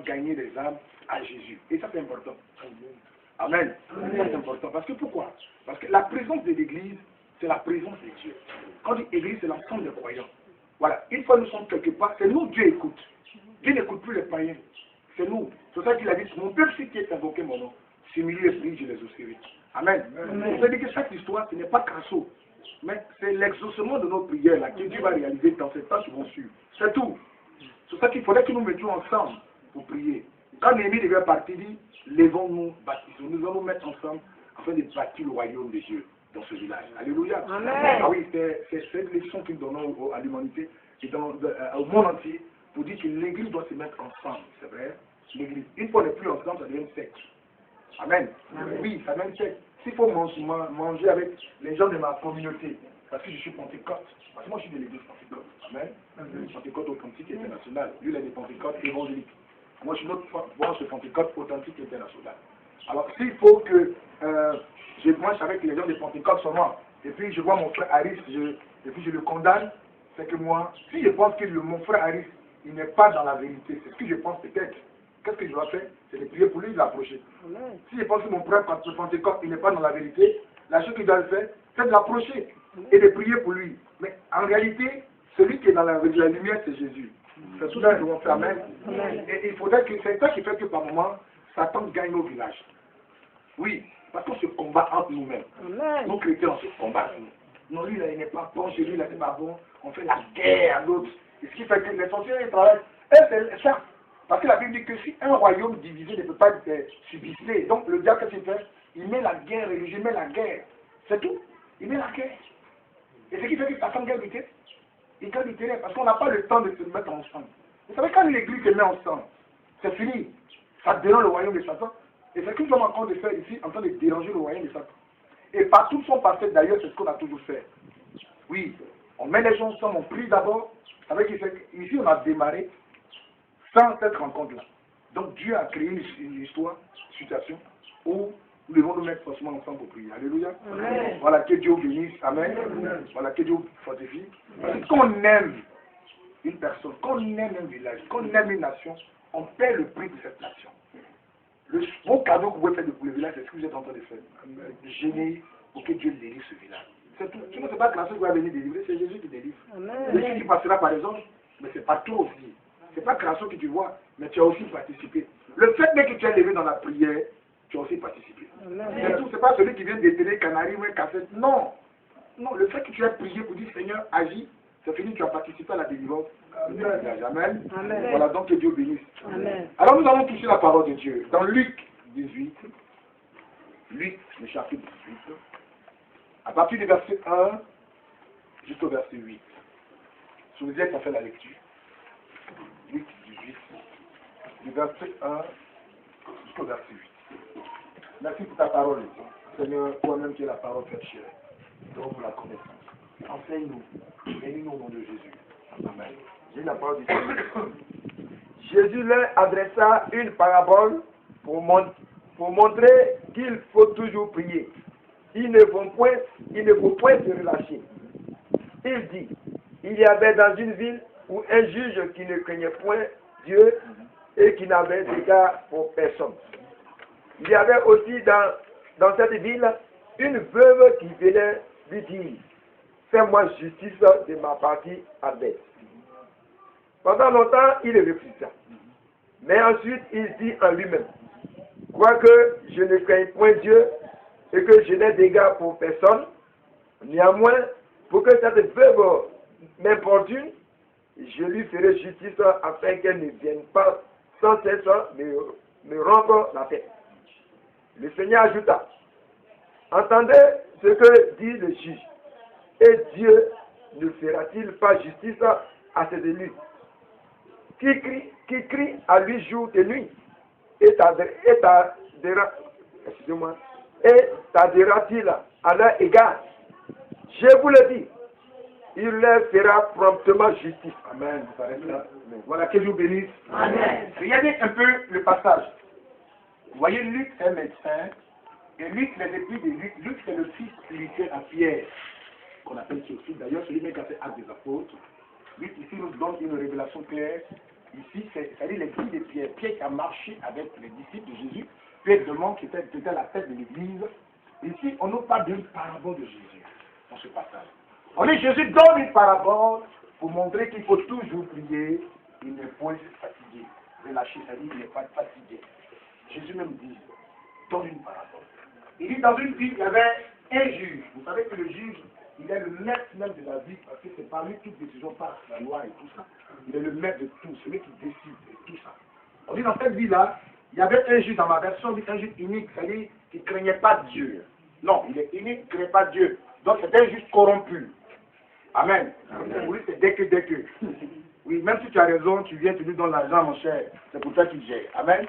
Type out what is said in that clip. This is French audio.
gagner des âmes à Jésus. Et ça, c'est important. Amen. Ça, c'est important. Parce que pourquoi? Parce que la présence de l'Église, c'est la présence de Dieu. Quand on dit Église, c'est l'ensemble des croyants. Voilà. Une fois nous sommes quelque part, c'est nous Dieu écoute. Dieu n'écoute plus les païens. C'est nous. C'est ça qu'il a dit. Mon peuple, si qui est invoqué mon nom, s'humilie et prie, je les exaucerai. Amen. C'est-à-dire que chaque histoire, ce n'est pas crasso. Mais c'est l'exaucement de nos prières là, que Dieu va réaliser dans ces temps qui vont suivre. C'est tout. C'est ça qu'il faudrait que nous mettions ensemble pour prier. Quand Néhémie devait partir, il dit, lèvons-nous, bâtissons. Nous allons nous mettre ensemble afin de bâtir le royaume de Dieu dans ce village. Alléluia. Amen. Ah oui, c'est cette leçon qu'il donne à l'humanité et au monde entier pour dire que l'Église doit se mettre ensemble. C'est vrai. L'Église. Une fois qu'on n'est plus ensemble, ça devient une secte. Amen. Amen. Oui, ça devient une secte. S'il faut manger avec les gens de ma communauté, parce que je suis Pentecôte, parce que moi je suis de l'église Pentecôte, amen, Pentecôte authentique international, lui il est des Pentecôtes évangéliques. Moi je suis notre branche de Pentecôte authentique international. Alors s'il faut que je mange avec les gens de Pentecôte seulement, et puis je vois mon frère Harris, et puis je le condamne, c'est que moi, si je pense que mon frère Harris, il n'est pas dans la vérité, c'est ce que je pense peut-être. Qu'est-ce que je dois faire? C'est de prier pour lui et de l'approcher. Si je pense que mon frère Pentecôte, il n'est pas dans la vérité, la chose qu'il doit faire, c'est de l'approcher et de prier pour lui. Mais en réalité, celui qui est dans la lumière, c'est Jésus. C'est tout ça que nous devons faire. Amen. Et il faudrait que c'est ça qui fait que par moment, Satan gagne nos villages. Oui, parce qu'on se combat entre nous-mêmes. Nous chrétiens, on se combat. Non, lui, là, il n'est pas bon, chez lui, là, c'est pas bon. On fait la guerre à l'autre. Et ce qui fait que les sorciers, ils travaillent. Et c'est ça. Parce que la Bible dit que si un royaume divisé ne peut pas subsister, donc le diable, qu'est-ce qu'il fait? Il met la guerre religieuse, il met la guerre. C'est tout. Il met la guerre. Et ce qui fait que Satan gagne du terrain. Il gagne du terrain parce qu'on n'a pas le temps de se mettre ensemble. Vous savez, quand l'église se met ensemble, c'est fini. Ça dérange le royaume de Satan. Et c'est ce que nous sommes en train de faire ici, en train de déranger le royaume de Satan. Et partout sont passés, d'ailleurs, c'est ce qu'on a toujours fait. Oui, on met les gens ensemble, on prie d'abord. Vous savez qu'ici, on a démarré sans cette rencontre-là. Donc Dieu a créé une histoire, une situation où nous devons nous mettre forcément ensemble pour prier. Alléluia. Amen. Voilà, que Dieu bénisse. Amen. Amen. Voilà, que Dieu fortifie. Parce qu'on aime une personne, qu'on aime un village, qu'on aime une nation, on paie le prix de cette nation. Le beau cadeau que vous pouvez faire pour le village, c'est ce que vous êtes en train de faire. Gêner pour que Dieu délivre ce village. C'est tout. Sinon, ce n'est pas Crasso qui va venir délivrer, c'est Jésus qui délivre. Jésus qui passera par les anges, mais ce n'est pas toi aussi. Ce n'est pas Crasso que tu vois, mais tu as aussi participé. Le fait que tu es levé dans la prière, tu as aussi participé. C'est tout. Ce n'est pas celui qui vient déterrer canari ou un cassette. Non. Non, le fait que tu aies prié pour dire Seigneur, agis, c'est fini, tu as participé à la délivrance. Amen. Amen. Amen. Voilà, donc que Dieu bénisse. Amen. Alors nous allons toucher la parole de Dieu. Dans Luc 18, Luc, le chapitre 18, à partir du verset 1 jusqu'au verset 8. Si vous êtes, on fait la lecture. Luc 18, du verset 1 jusqu'au verset 8. Merci pour ta parole, Seigneur, toi-même qui es la parole faite chère. Donc pour la connaissance. Enseigne-nous. Bénis-nous au nom de Jésus. Amen. J'ai la parole de Dieu. Jésus leur adressa une parabole pour montrer qu'il faut toujours prier. Il ne faut point se relâcher. Il dit, il y avait dans une ville où un juge qui ne craignait point Dieu et qui n'avait d'égard pour personne. Il y avait aussi dans cette ville une veuve qui venait lui dire, fais-moi justice de ma partie adverse. Pendant longtemps, il refusa. Mais ensuite, il dit en lui-même, quoique je ne craigne point Dieu et que je n'ai d'égard pour personne, néanmoins, pour que cette veuve m'importune, je lui ferai justice afin qu'elle ne vienne pas sans cesse me rendre la tête. Le Seigneur ajouta, entendez ce que dit le juge, et Dieu ne fera-t-il pas justice à ses élus qui crie à lui jour et nuit, et t'adhérera-t-il à leur égard? Je vous le dis, il leur fera promptement justice. Amen. Voilà, que Dieu bénisse. Amen. Regardez un peu le passage. Vous voyez, Luc est médecin, et Luc, les épis de Luc, Luc c'est le fils spirituel à Pierre, qu'on appelle Théophile. D'ailleurs, celui qui a fait Actes des Apôtres. Luc, ici, nous donne une révélation claire. Ici, c'est-à-dire les filles de Pierre. Pierre qui a marché avec les disciples de Jésus. Pierre demande qui était la tête de l'église. Ici, on nous parle d'une parabole de Jésus dans ce passage. On dit Jésus donne une parabole pour montrer qu'il faut toujours prier, il ne faut pas se fatiguer. Relâcher, ça dit qu'il n'est pas fatigué. Jésus même dit, donne une parabole. Il dit dans une ville, il y avait un juge. Vous savez que le juge, il est le maître même de la vie, parce que c'est par lui toute décision passe, la loi et tout ça. Il est le maître de tout, celui qui décide et tout ça. On dit dans cette vie-là, il y avait un juge, dans ma version, on dit un juge unique, c'est-à-dire qui ne craignait pas Dieu. Non, il est unique, il ne craignait pas Dieu. Donc c'est un juge corrompu. Amen. Oui, c'est dès que. Oui, même si tu as raison, tu viens, tu lui donnes l'argent, mon cher. C'est pour toi qu'il gère. Amen.